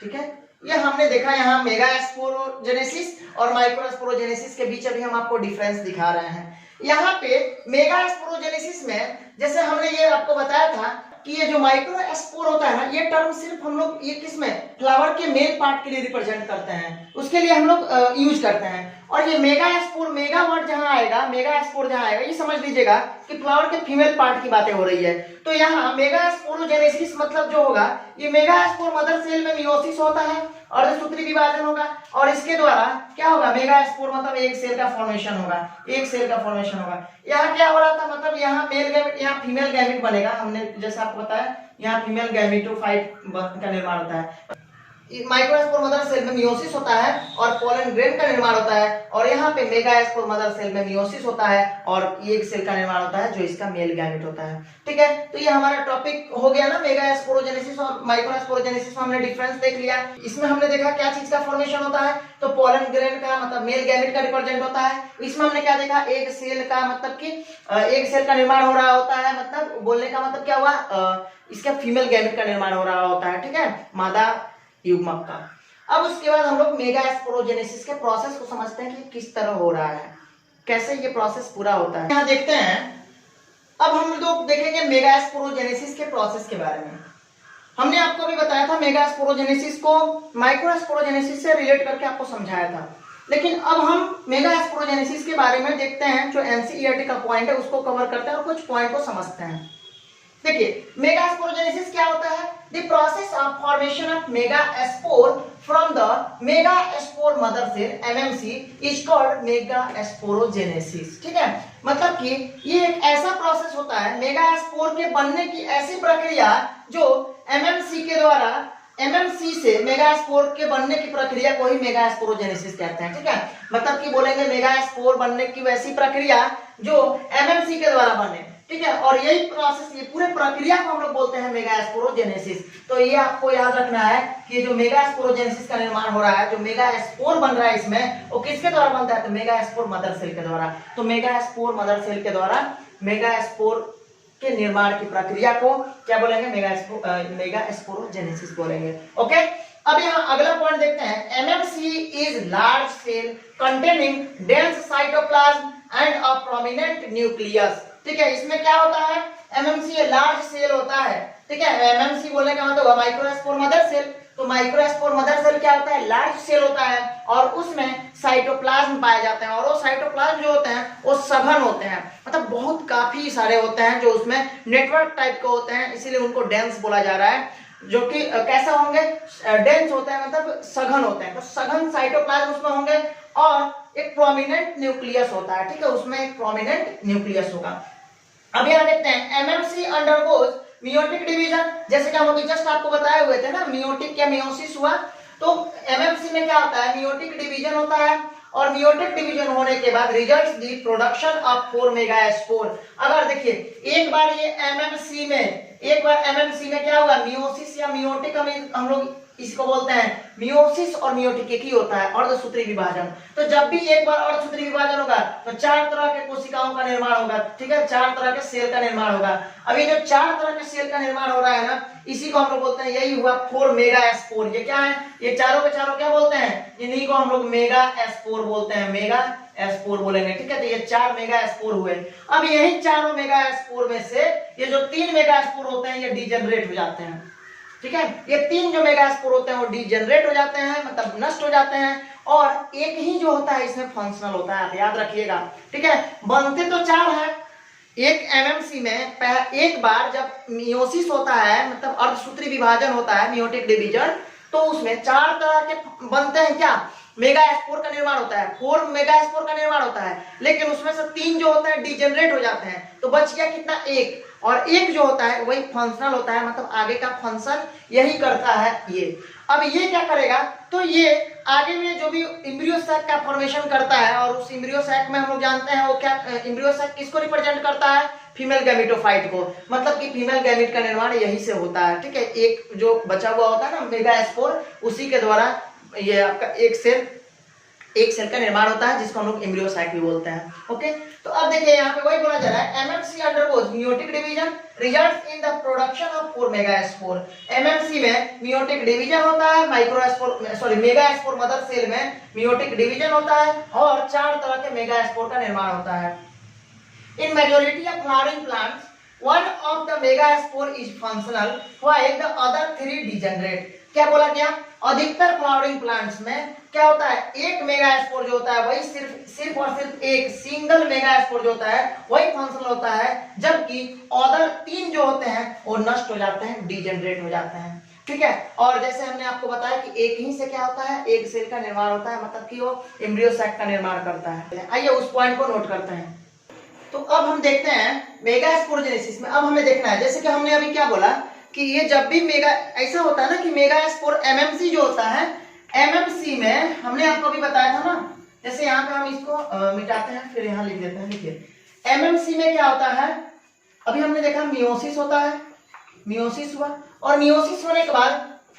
ठीक है, ये हमने देखा यहाँ मेगास्पोरोजेनेसिस और माइक्रोस्पोरोजेनेसिस के बीच अभी हम आपको डिफरेंस दिखा रहे हैं। यहाँ पे मेगास्पोरोजेनेसिस में जैसे हमने ये आपको बताया था कि ये जो माइक्रोस्पोर होता है ना, ये टर्म सिर्फ हम लोग ये किसमें, फ्लावर के मेल पार्ट के लिए रिप्रेजेंट करते हैं, उसके लिए हम लोग यूज करते हैं। और ये मेगा स्पोर, मेगा वर्ड जहां आएगा, मेगा स्पोर जहां आएगा, ये समझ लीजिएगा कि फ्लावर के फीमेल पार्ट की बातें हो रही है। तो यहाँ मेगा स्पोरोजेनेसिस मतलब जो होगा, ये मेगा स्पोर मदर सेल में मियोसिस होता है, अर्धसूत्री विभाजन होगा, और इसके द्वारा क्या होगा, मेगा स्पोर मतलब एक सेल का फॉर्मेशन होगा, एक सेल का फॉर्मेशन होगा। यहाँ क्या हो रहा था, मतलब यहाँ मेल गैमेट, यहाँ फीमेल गैमेट बनेगा, हमने जैसे आपको बताया यहाँ फीमेल गैमेटोफाइट का निर्माण होता है। माइक्रोस्पोर मदर सेल में मियोसिस होता है और पोलन ग्रेन का निर्माण होता है, और यहाँ पे मेगास्पोर मदर सेल में मियोसिस होता है और एक सेल का निर्माण होता है जो इसका मेल गैमेट होता है। ठीक है, तो ये हमारा टॉपिक हो गया ना, मेगास्पोरोजेनेसिस और माइक्रोस्पोरोजेनेसिस में हमने डिफरेंस देख लिया। इसमें हमने देखा क्या चीज का फॉर्मेशन होता है, तो पोलन ग्रेन का मतलब मेल गैमेट का रिप्रेजेंट होता है। इसमें हमने क्या देखा, एक सेल का मतलब कि एक सेल का निर्माण हो रहा होता है, मतलब बोलने का मतलब क्या हुआ, इसका फीमेल गैमेट का निर्माण हो रहा होता है। ठीक है, मादा युग्मक का। अब उसके बाद हम लोग मेगास्पोरोजेनेसिस के प्रोसेस को समझते हैं कि किस तरह हो रहा है, कैसे ये प्रोसेस पूरा होता है। यहाँ देखते हैं, अब हम लोग देखेंगे मेगास्पोरोजेनेसिस के प्रोसेस के बारे में। हमने आपको भी बताया था मेगास्पोरोजेनेसिस को माइक्रोस्पोरोजेनेसिस से रिलेट करके आपको समझाया था, लेकिन अब हम मेगास्पोरोजेनेसिस के बारे में देखते हैं, जो एनसीईआरटी का पॉइंट है उसको कवर करते हैं और कुछ पॉइंट को समझते हैं। देखिए, मेगास्पोरोजेनेसिस क्या होता है, the process of formation of megaspore from the megaspore mother cell MMC is called megasporogenesis. ठीक है, मतलब कि ये एक ऐसा प्रोसेस होता है, मेगास्पोर के बनने की ऐसी प्रक्रिया जो एमएमसी के द्वारा, एमएमसी से मेगास्पोर के बनने की प्रक्रिया को ही मेगास्पोरोजेनेसिस कहते हैं। ठीक है, मतलब कि बोलेंगे मेगास्पोर बनने की वैसी प्रक्रिया जो एमएमसी के द्वारा बने। ठीक है, और यही प्रोसेस, ये पूरे प्रक्रिया को हम लोग बोलते हैं मेगास्पोरोजेनेसिस। तो ये आपको याद रखना है कि जो मेगास्पोरोजेनेसिस का निर्माण हो रहा है, जो मेगास्पोर बन रहा है इसमें, वो किसके द्वारा बनता है, तो मेगास्पोर मदर सेल के द्वारा। तो मेगास्पोर मदर सेल के द्वारा मेगास्पोर के निर्माण की प्रक्रिया को क्या बोलेंगे, मेगास्पोरोजेनेसिस बोलेंगे। ओके, अब यहाँ अगला पॉइंट देखते हैं, MMC is large cell containing dense cytoplasm and a prominent nucleus. ठीक है, इसमें क्या होता है, एमएमसी लार्ज सेल होता है। ठीक है, एमएमसी बोलने का मतलब माइक्रोस्पोर मदर सेल, तो माइक्रोस्पोर मदर सेल क्या होता है, लार्ज सेल होता है, और उसमें साइटोप्लाज्म पाए जाते हैं, और वो साइटोप्लाज्म जो होते हैं वो सघन होते हैं, मतलब बहुत काफी सारे होते हैं, जो उसमें नेटवर्क टाइप के होते हैं, इसीलिए उनको डेंस बोला जा रहा है। जो कि कैसा होंगे, डेंस होते हैं, मतलब सघन होते हैं, तो सघन साइटोप्लाज्म उसमें होंगे, और एक प्रोमिनेंट न्यूक्लियस होता है। ठीक है, उसमें एक प्रोमिनेंट न्यूक्लियस होगा। अब यहाँ देखते हैं, एमएमसी अंडरगोज मियोटिक डिवीजन, जैसे कि हम अभी जस्ट आपको बताए हुए थे ना, मियोटिक या मियोसिस हुआ, तो एमएमसी में क्या होता है, मियोटिक डिवीजन होता है, और मियोटिक डिवीजन होने के बाद results the production of 4 megaspore. अगर देखिए, एक बार ये एमएमसी में, एक बार एमएमसी में क्या होगा, मियोसिस या मियोटिक, हम लोग इसको बोलते हैं मियोसिस और मियोटिक एक ही होता है, अर्धसूत्री विभाजन। तो जब भी एक बार अर्धसूत्री विभाजन होगा तो 4 तरह के कोशिकाओं का निर्माण होगा। ठीक है, 4 तरह के सेल का निर्माण होगा। अभी जो 4 तरह के सेल का निर्माण हो रहा है ना, इसी को हम लोग बोलते हैं, यही हुआ 4 मेगास्पोर। ये क्या है, ये चारों के चारों क्या बोलते हैं, इन्हीं को हम लोग मेगास्पोर बोलते हैं, मेगास्पोर बोलेंगे। ठीक है, तो ये 4 मेगास्पोर हुए। अब यही चारों मेगास्पोर में से ये जो 3 मेगास्पोर होते हैं ये डीजेनरेट हो जाते हैं। ठीक है, ये 3 जो मेगास्पोर होते हैं वो डीजेनरेट हो जाते हैं, मतलब नष्ट हो जाते हैं, और एक ही जो होता है इसमें फंक्शनल होता है, आप याद रखिएगा। ठीक है, बनते तो 4 है। एक एमएमसी में एक बार जब मियोसिस होता है, मतलब अर्धसूत्री विभाजन होता है, मियोटिक डिवीजन, तो उसमें 4 तरह के बनते हैं, क्या, मेगास्पोर का निर्माण होता है, 4 मेगास्पोर का निर्माण होता है, लेकिन उसमें से 3 जो होते हैं डीजेनरेट हो जाते हैं, तो बच गया कितना, 1, और एक जो होता है वही फंक्शनल होता है, मतलब आगे का फंक्शन यही करता है ये। अब ये क्या करेगा, तो ये आगे में जो भी एम्ब्रियो सैक का फॉर्मेशन करता है, और उस एम्ब्रियो सैक में हम लोग जानते हैं वो क्या, एम्ब्रियो सैक किसको रिप्रेजेंट करता है, फीमेल गैमेटोफाइट को, मतलब कि फीमेल गैमेट का निर्माण यही से होता है। ठीक है, एक जो बचा हुआ होता है ना मेगास्पोर, उसी के द्वारा ये आपका एक सेल का निर्माण होता है, जिसको हम लोग एम्ब्रियो साइक भी बोलते हैं। ओके, तो अब देखिए यहाँ पे वही बोला जा रहा है, MMC undergoes meiotic division results in the production of 4 megaspore. MMC में मियोटिक डिवीजन होता है, मेगास्पोर मदर सेल में मियोटिक डिवीजन होता है, और 4 तरह के मेगास्पोर का निर्माण होता है। इन majority of flowering plants one of the megaspore is functional while the other 3 degenerate। क्या बोला गया, अधिकतर फ्लावरिंग प्लांट्स में क्या होता है, एक मेगास्पोर जो होता है वही सिर्फ और सिर्फ एक सिंगल मेगास्पोर जो होता है वही फंक्शनल होता है, जबकि अदर 3 जो होते हैं वो नष्ट हो जाते हैं, डीजेनरेट हो जाते हैं। ठीक है, और जैसे हमने आपको बताया कि एक ही से क्या होता है, एक सेल का निर्माण होता है, मतलब कि वो एम्ब्रियो सैक का निर्माण करता है। आइए उस पॉइंट को नोट करते हैं। तो अब हम देखते हैं मेगास्पोरोजेनेसिस में। अब हमें देखना है, जैसे कि हमने अभी क्या बोला कि ये जब भी मेगा ऐसा होता है ना कि मेगास्पोर एमएमसी जो होता है, एमएमसी में हमने आपको अभी बताया था ना, जैसे यहाँ पे हम इसको मिटाते हैं फिर यहाँ लिख देते हैं। देखिए एमएमसी में क्या होता है, अभी हमने देखा मियोसिस होता है, मियोसिस हुआ, और मियोसिस होने के बाद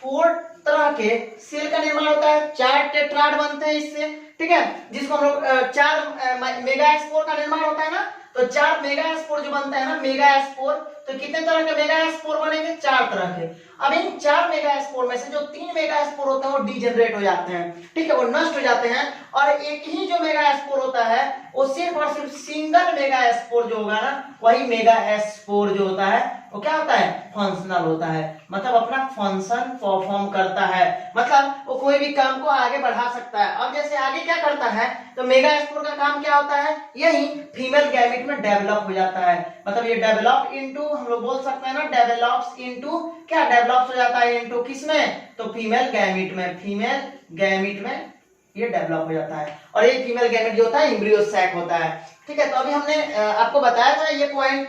4 तरह के सेल का निर्माण होता है, 4 टेट्राड बनते हैं इससे। ठीक है, जिसको हम लोग 4 मेगास्पोर का निर्माण होता है ना, तो 4 मेगास्पोर जो बनता है ना, मेगास्पोर, तो कितने तरह के मेगास्पोर बनेंगे, 4 तरह के। अब इन 4 मेगास्पोर में से जो 3 मेगास्पोर होते हैं वो डीजेनरेट हो जाते हैं। ठीक है, वो नष्ट हो जाते हैं, और एक ही जो मेगास्पोर होता है वो सिर्फ और सिर्फ सिंगल मेगास्पोर जो होगा ना, वही मेगास्पोर जो होता है वो क्या होता है, फंक्शनल होता है, मतलब अपना फंक्शन परफॉर्म करता है, मतलब वो कोई भी काम को आगे बढ़ा सकता है। अब जैसे आगे क्या करता है, तो मेगास्पोर का काम क्या होता है, यही फीमेल गैमेट में डेवलप हो जाता है, मतलब ये डेवलप इनटू, हम लोग बोल सकते हैं ना, डेवलप्स इनटू, क्या डेवलप्स हो जाता है इनटू किसमें, तो फीमेल गैमेट में, फीमेल गैमेट में ये डेवलप हो जाता है, और ये फीमेल गैमेट जो होता है एम्ब्रियो सैक होता है। ठीक है, तो अभी हमने आपको बताया था ये पॉइंट,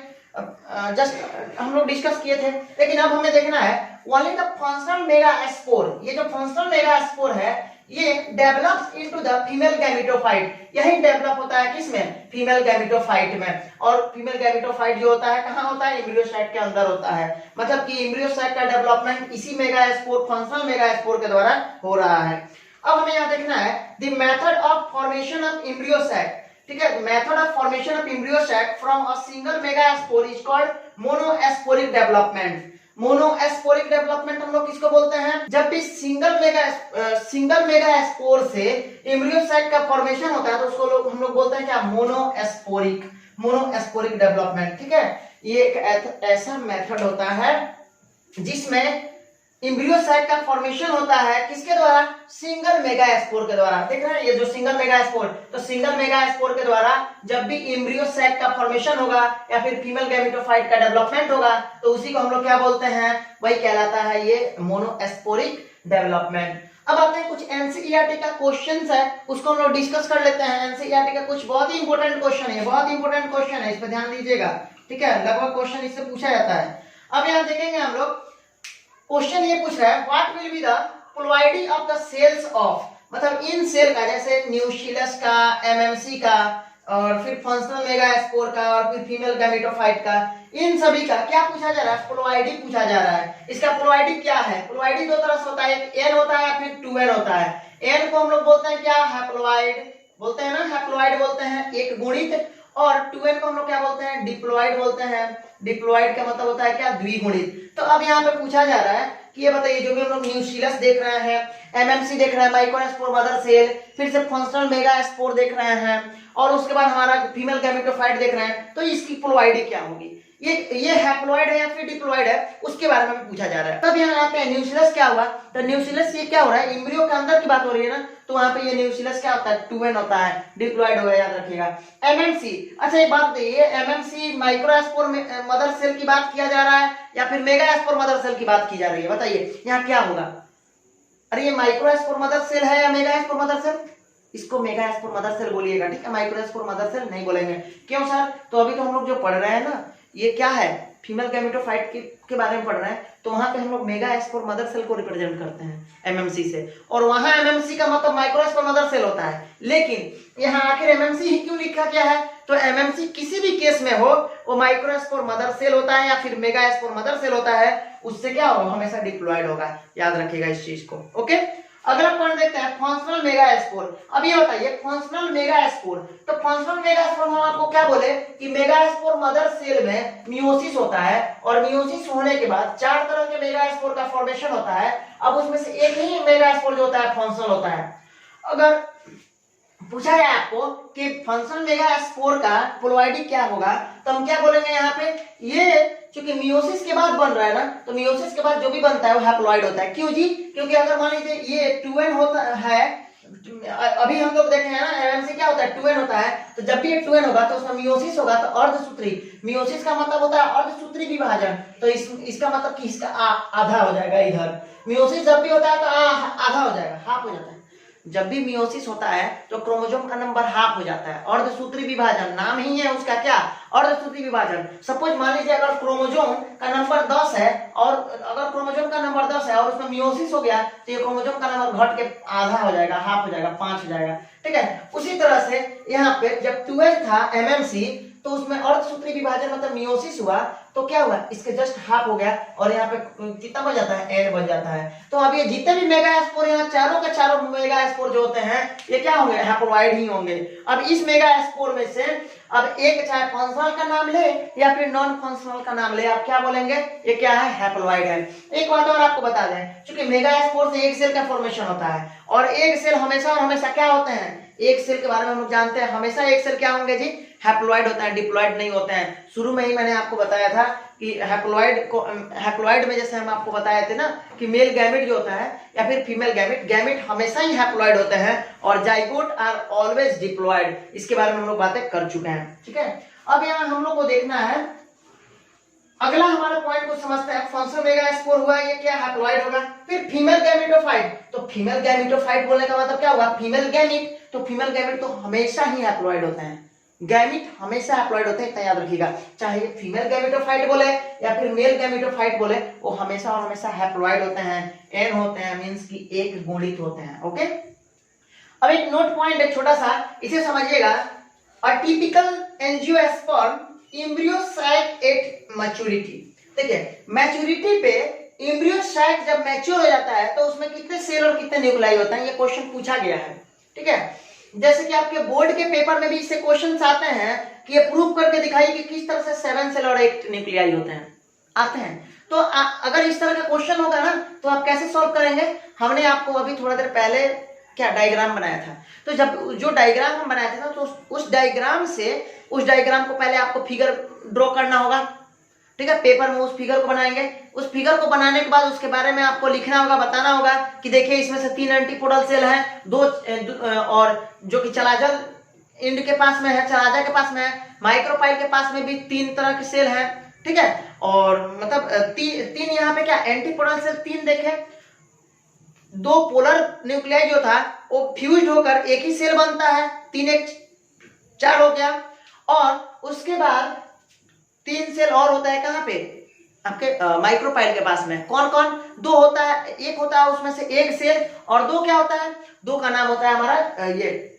जस्ट हम लोग डिस्कस किए थे, लेकिन अब हमें देखना है ओनली द फंक्शनल मेगास्पोर, ये जो फंक्शनल मेगास्पोर है ये develops into the female gametophyte, यही डेवलप होता है किसमें, फीमेल गैमेटोफाइट में, और फीमेल गैमेटोफाइट जो होता है कहाँ होता है, एम्ब्रियो साइट के अंदर होता है, मतलब कि एम्ब्रियो साइट का डेवलपमेंट इसी मेगास्पोर, फंक्शनल मेगास्पोर के द्वारा हो रहा है। अब हमें यहाँ देखना है the method of formation of embryo sac. ठीक है, method of formation of embryo sac from a single megaspore is called monosporic development. Monosporic development हम लोग किसको बोलते हैं, जब भी सिंगल मेगास्पोर से एम्ब्रियो सैक का फॉर्मेशन होता है तो उसको हम लोग बोलते हैं क्या, मोनोस्पोरिक, मोनोस्पोरिक डेवलपमेंट। ठीक है, ये एक ऐसा मेथड होता है जिसमें एम्ब्रियो सैक का फॉर्मेशन होता है किसके द्वारा, सिंगल मेगास्पोर के द्वारा। देख रहे हैं ये जो सिंगल मेगास्पोर, तो सिंगल मेगास्पोर के द्वारा जब भी एम्ब्रियो सैक का फॉर्मेशन होगा या फिर फीमेल गैमेटोफाइट का डेवलपमेंट होगा तो उसी को हम लोग क्या बोलते हैं, वही कहलाता है ये मोनोस्पोरिक डेवलपमेंट। अब आते हैं कुछ एनसीईआरटी का क्वेश्चंस है, उसको हम लोग डिस्कस कर लेते हैं। एनसीईआरटी का कुछ बहुत ही इंपॉर्टेंट क्वेश्चन है, बहुत इंपॉर्टेंट क्वेश्चन है, इस पर ध्यान दीजिएगा। ठीक है, लगभग क्वेश्चन इससे पूछा जाता है। अब यहाँ देखेंगे हम लोग, क्वेश्चन ये पूछ रहा है what will be the ploidy of the cells of, मतलब इन सेल का, जैसे न्यूशिलस का, एमएमसी का, और फिर फंक्शनल मेगास्पोर का, और फिर फीमेल गैमेटोफाइट का, इन सभी का क्या पूछा जा रहा है, प्लॉइडी पूछा जा रहा है। इसका प्लॉइडी क्या है, प्लॉइडी 2 तरह से होता है, एक एन होता है या फिर 2n होता है। एन को हम लोग बोलते हैं क्या, हैप्लॉइड बोलते हैं ना, हैप्लॉइड बोलते हैं, एक गुणित, और 2n को हम लोग क्या बोलते हैं, डिप्लॉइड बोलते हैं। डिप्लॉइड का मतलब होता है क्या, द्विगुणित। तो अब यहाँ पे पूछा जा रहा है कि ये बताइए, जो भी हम लोग न्यूशिलस देख रहे हैं, एमएमसी देख रहे हैं, माइक्रोस्पोर मदर सेल, फिर से फंक्शनल मेगास्पोर देख रहे हैं, और उसके बाद हमारा फीमेल गैमेटोफाइट देख रहे हैं, तो इसकी प्लॉइडी क्या होगी, ये हैप्लॉइड है या फिर डिप्लॉइड है, उसके बारे में पूछा जा रहा है। तब यहाँ आते हैं न्यूशिलस क्या हुआ, तो न्यूशिलस ये क्या हो रहा है, एम्ब्रियो के अंदर की बात हो रही है ना, तो वहां पे ये न्यूशिलस क्या होता है, 2n होता है, डिप्लॉइड होगा, याद रखिएगा। एमएमसी, अच्छा एक बात बताइए, एमएमसी माइक्रोस्पोर मदर सेल की बात किया जा रहा है या फिर मेगास्पोर मदर सेल की बात की जा रही है, बताइए यहाँ क्या होगा। अरे ये माइक्रोस्पोर मदर सेल है या मेगास्पोर मदर सेल, इसको मेगास्पोर मदर सेल बोलिएगा। ठीक है, माइक्रोस्पोर मदर सेल नहीं बोलेंगे, क्यों सर, तो अभी तो हम लोग जो पढ़ रहे हैं ना, ये क्या है, फीमेल गैमेटोफाइट के बारे में पढ़ रहे हैं, तो वहां पे हम लोग मेगास्पोर मदर सेल को रिप्रेजेंट करते हैं एमएमसी से, और वहां एमएमसी का मतलब माइक्रोस्पोर मदर सेल होता है। लेकिन यहाँ आखिर एमएमसी ही क्यों लिखा गया है, तो एमएमसी किसी भी केस में हो वो माइक्रोस्पोर मदर सेल होता है या फिर मेगास्पोर मदर सेल होता है, उससे क्या होगा, हमेशा डिप्लॉइड होगा, याद रखिएगा इस चीज को। ओके, अगला पॉइंट देखते हैं फंक्शनल मेगास्पोर। अब ये बताइए फंक्शनल मेगास्पोर, तो फंक्शनल मेगास्पोर हम आपको क्या बोले कि मेगास्पोर मदर सेल में मियोसिस होता है, और मियोसिस होने के बाद 4 तरह के मेगास्पोर का फॉर्मेशन होता है। अब उसमें से एक ही मेगास्पोर जो होता है फंक्शनल होता है। अगर पूछा जाए आपको कि फंक्शनल मेगा स्पोर का पोलॉइडी क्या होगा, तो हम क्या बोलेंगे यहाँ पे, ये चूंकि मियोसिस के बाद बन रहा है ना, तो मियोसिस के बाद जो भी बनता है वो हैप्लॉइड होता है। क्यों जी? क्योंकि अगर मान लीजिए ये 2n होता है, अभी हम लोग देखे हैं ना एमएमसी क्या होता है, 2n होता है, तो जब भी ये 2n होगा तो उसमें मियोसिस होगा, तो अर्धसूत्री, मियोसिस का मतलब होता है अर्धसूत्री विभाजन, तो इसका मतलब कि इसका आधा हो जाएगा इधर। मियोसिस जब भी होता है तो आधा हो जाएगा, हाफ हो जाता है। जब भी मियोसिस होता है तो क्रोमोसोम का नंबर हाफ हो जाता है। अर्धसूत्री विभाजन नाम ही है उसका, क्या, अर्धसूत्री विभाजन। सपोज मान लीजिए अगर क्रोमोसोम का नंबर 10 है, और अगर क्रोमोसोम का नंबर 10 है और उसमें मियोसिस हो गया, तो ये क्रोमोसोम का नंबर घट के आधा हो जाएगा, हाफ हो जाएगा, 5 हो जाएगा। ठीक है, उसी तरह से यहाँ पे जब 12 था एमएमसी, तो उसमें अर्धसूत्री विभाजन मतलब मियोसिस हुआ, तो क्या हुआ, इसके जस्ट हाफ हो गया, और यहाँ पे कितना बन जाता है, एन बन जाता है। तो अब ये जितने भी मेगा स्पोर यहाँ चारों के चारों मेगा स्पोर जो होते हैं, ये क्या होंगे, हैप्लॉइड ही होंगे। अब इस मेगा स्पोर में से अब एक चाहे फंक्शनल का नाम ले या फिर नॉन फंक्शनल का नाम ले, आप क्या बोलेंगे, ये क्या है, हैप्लॉइड है। एक बात और आपको बता दें, क्योंकि मेगा स्पोर से एक सेल का फॉर्मेशन होता है, और एक सेल हमेशा और हमेशा क्या होते हैं, एक सेल के बारे में हम लोग जानते हैं, हमेशा एक सेल क्या होंगे जी, हैप्लॉइड होता है, डिप्लॉइड नहीं होते हैं। शुरू में ही मैंने आपको बताया था कि हैप्लॉइड में जैसे हम आपको बताए थे ना कि मेल गैमेट जो होता है या फिर फीमेल गैमेट हमेशा ही हैप्लॉइड होते हैं, और जाइगोट आर ऑलवेज डिप्लॉइड। इसके बारे में हम लोग बातें कर चुके हैं। ठीक है, अब यहाँ हम लोग को देखना है, अगला हमारा पॉइंट को समझते हैं। फंक्शनल मेगा स्पोर हुआ, ये क्या, हैप्लॉइड होगा। फिर फीमेल गैमेटोफाइट, तो फीमेल गैमेटोफाइट बोलने का मतलब क्या हुआ, फीमेल गैमेट, तो फीमेल गैमेट तो हमेशा ही हैप्लॉइड होते हैं, गैमेट हमेशा हैप्लॉइड होते हैं, इतना याद रखिएगा। चाहे फीमेल गैमेटोफाइट बोले या फिर मेल गैमेटोफाइट बोले, वो हमेशा और हमेशा हैप्लॉइड होते हैं, एन होते हैं, मींस कि एक गुणित होते हैं। ओके, अब एक नोट पॉइंट है छोटा सा, इसे समझिएगा। A typical angiosperm embryo sac at maturity. देखिए, मैच्योरिटी पे एम्ब्रियो सैक जब मैच्योर हो जाता है तो उसमें कितने सेल और कितने न्यूक्लियाई होते हैं, ये क्वेश्चन पूछा गया है। ठीक है, जैसे कि आपके बोर्ड के पेपर में भी इससे क्वेश्चंस आते हैं कि ये प्रूव करके दिखाइए कि किस तरह से 7 सेल और 8 न्यूक्लियाई होते हैं, आते हैं। तो अगर इस तरह का क्वेश्चन होगा ना, तो आप कैसे सॉल्व करेंगे, हमने आपको अभी थोड़ा देर पहले क्या डायग्राम बनाया था, तो जब जो डायग्राम हम बनाए थे ना, तो उस डायग्राम को पहले आपको फिगर ड्रॉ करना होगा। ठीक है, पेपर में उस फिगर को बनाएंगे, उस फिगर को बनाने के बाद उसके बारे में आपको लिखना होगा, बताना होगा कि देखिए इसमें से 3 एंटीपोडल सेल हैं, 2 और जो कि चलाजल एंड के पास में है, चलाजा के पास में है, माइक्रोपाइल के पास में भी 3 तरह के सेल हैं। ठीक है, और मतलब तीन यहाँ पे क्या एंटीपोडल सेल 3 देखे, 2 पोलर न्यूक्लियाई जो था वो फ्यूज्ड होकर एक ही सेल बनता है, 3 1 4 हो गया, और उसके बाद 3 सेल और होता है कहाँ पे, आपके माइक्रोपाइल के पास में। कौन कौन, 2 होता है, एक होता है उसमें से एक सेल, और 2 क्या होता है, 2 का नाम होता है हमारा ये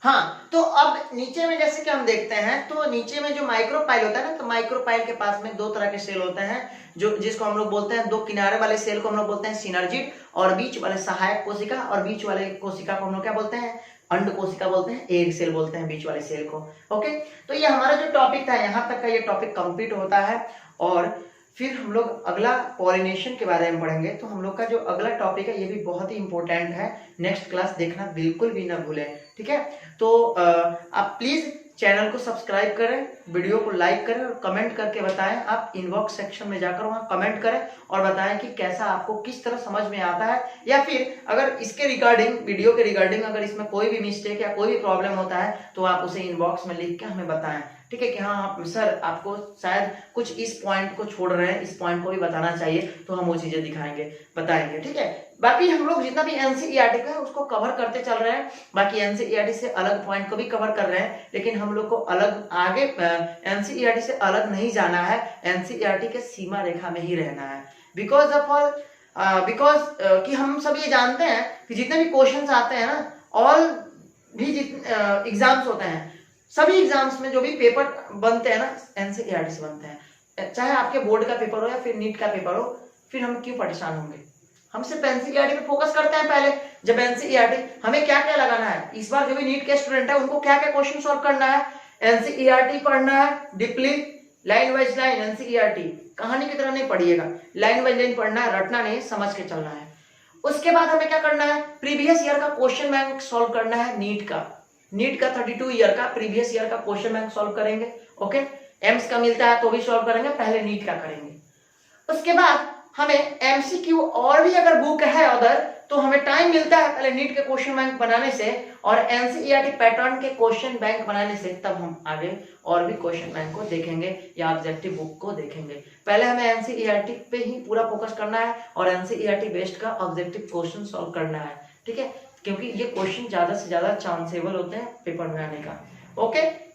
हाँ। तो अब नीचे में जैसे कि हम देखते हैं, तो नीचे में जो माइक्रोपाइल होता है ना, तो माइक्रोपाइल के पास में 2 तरह के सेल होते हैं, जो जिसको हम लोग बोलते हैं, 2 किनारे वाले सेल को हम लोग बोलते हैं सिनर्जिड, और बीच वाले सहायक कोशिका, और बीच वाले कोशिका को हम लोग क्या बोलते हैं, अंड कोशिका बोलते हैं, एग सेल बोलते हैं बीच वाले सेल को। ओके, तो ये हमारा जो टॉपिक था, यहाँ तक का ये टॉपिक कंप्लीट होता है, और फिर हम लोग अगला पॉलिनेशन के बारे में पढ़ेंगे। तो हम लोग का जो अगला टॉपिक है ये भी बहुत ही इंपॉर्टेंट है, नेक्स्ट क्लास देखना बिल्कुल भी ना भूलें। ठीक है, तो आप प्लीज चैनल को सब्सक्राइब करें, वीडियो को लाइक करें, और कमेंट करके बताएं। आप इनबॉक्स सेक्शन में जाकर वहां कमेंट करें और बताएं कि कैसा आपको किस तरह समझ में आता है, या फिर अगर इसके रिगार्डिंग, वीडियो के रिगार्डिंग अगर इसमें कोई भी मिस्टेक या कोई भी प्रॉब्लम होता है तो आप उसे इनबॉक्स में लिख के हमें बताएं। ठीक है, कि हाँ सर आपको शायद कुछ इस पॉइंट को छोड़ रहे हैं, इस पॉइंट को भी बताना चाहिए, तो हम वो चीजें दिखाएंगे, बताएंगे। ठीक है, बाकी हम लोग जितना भी एनसीईआरटी का है उसको कवर करते चल रहे हैं, बाकी एनसीईआरटी से अलग पॉइंट को भी कवर कर रहे हैं, लेकिन हम लोग को अलग आगे एनसीईआरटी से अलग नहीं जाना है, एनसीईआरटी के सीमा रेखा में ही रहना है। बिकॉज कि हम सब ये जानते हैं कि जितने भी क्वेश्चंस आते हैं ना, ऑल भी एग्जाम्स होते हैं, सभी एग्जाम्स में जो भी पेपर बनते हैं ना, एनसीईआरटी से बनते हैं, चाहे आपके बोर्ड का पेपर हो या फिर नीट का पेपर हो, फिर हम क्यों परेशान होंगे, हम सिर्फ एनसीईआरटी पे फोकस करते हैं। पहले जब एनसीईआरटी हमें क्या क्या लगाना है, इस बार जो भी नीट के स्टूडेंट है उनको क्या क्या क्वेश्चन सॉल्व करना है, एनसीईआरटी पढ़ना है deeply, line wise line NCERT कहानी की तरह नहीं पढ़िएगा, लाइन बाय लाइन पढ़ना है, रटना नहीं, समझ के चलना है। उसके बाद हमें क्या करना है, प्रीवियस ईयर का क्वेश्चन बैंक सॉल्व करना है। नीट का 32 ईयर का प्रीवियस ईयर का क्वेश्चन बैंक सॉल्व करेंगे। ओके, एम्स का मिलता है तो भी सॉल्व करेंगे, पहले नीट का करेंगे। उसके बाद हमें एमसीक्यू और भी अगर बुक है उधर तो हमें टाइम मिलता है पहले नीट के क्वेश्चन बैंक बनाने से और एनसीईआरटी पैटर्न के क्वेश्चन बैंक बनाने से, तब हम आगे और भी क्वेश्चन बैंक को देखेंगे या ऑब्जेक्टिव बुक को देखेंगे। पहले हमें एनसीईआरटी पे ही पूरा फोकस करना है और एनसीईआरटी बेस्ड का ऑब्जेक्टिव क्वेश्चन सॉल्व करना है, ठीक है, क्योंकि ये क्वेश्चन ज्यादा से ज्यादा चांसेबल होते हैं पेपर में आने का। ओके।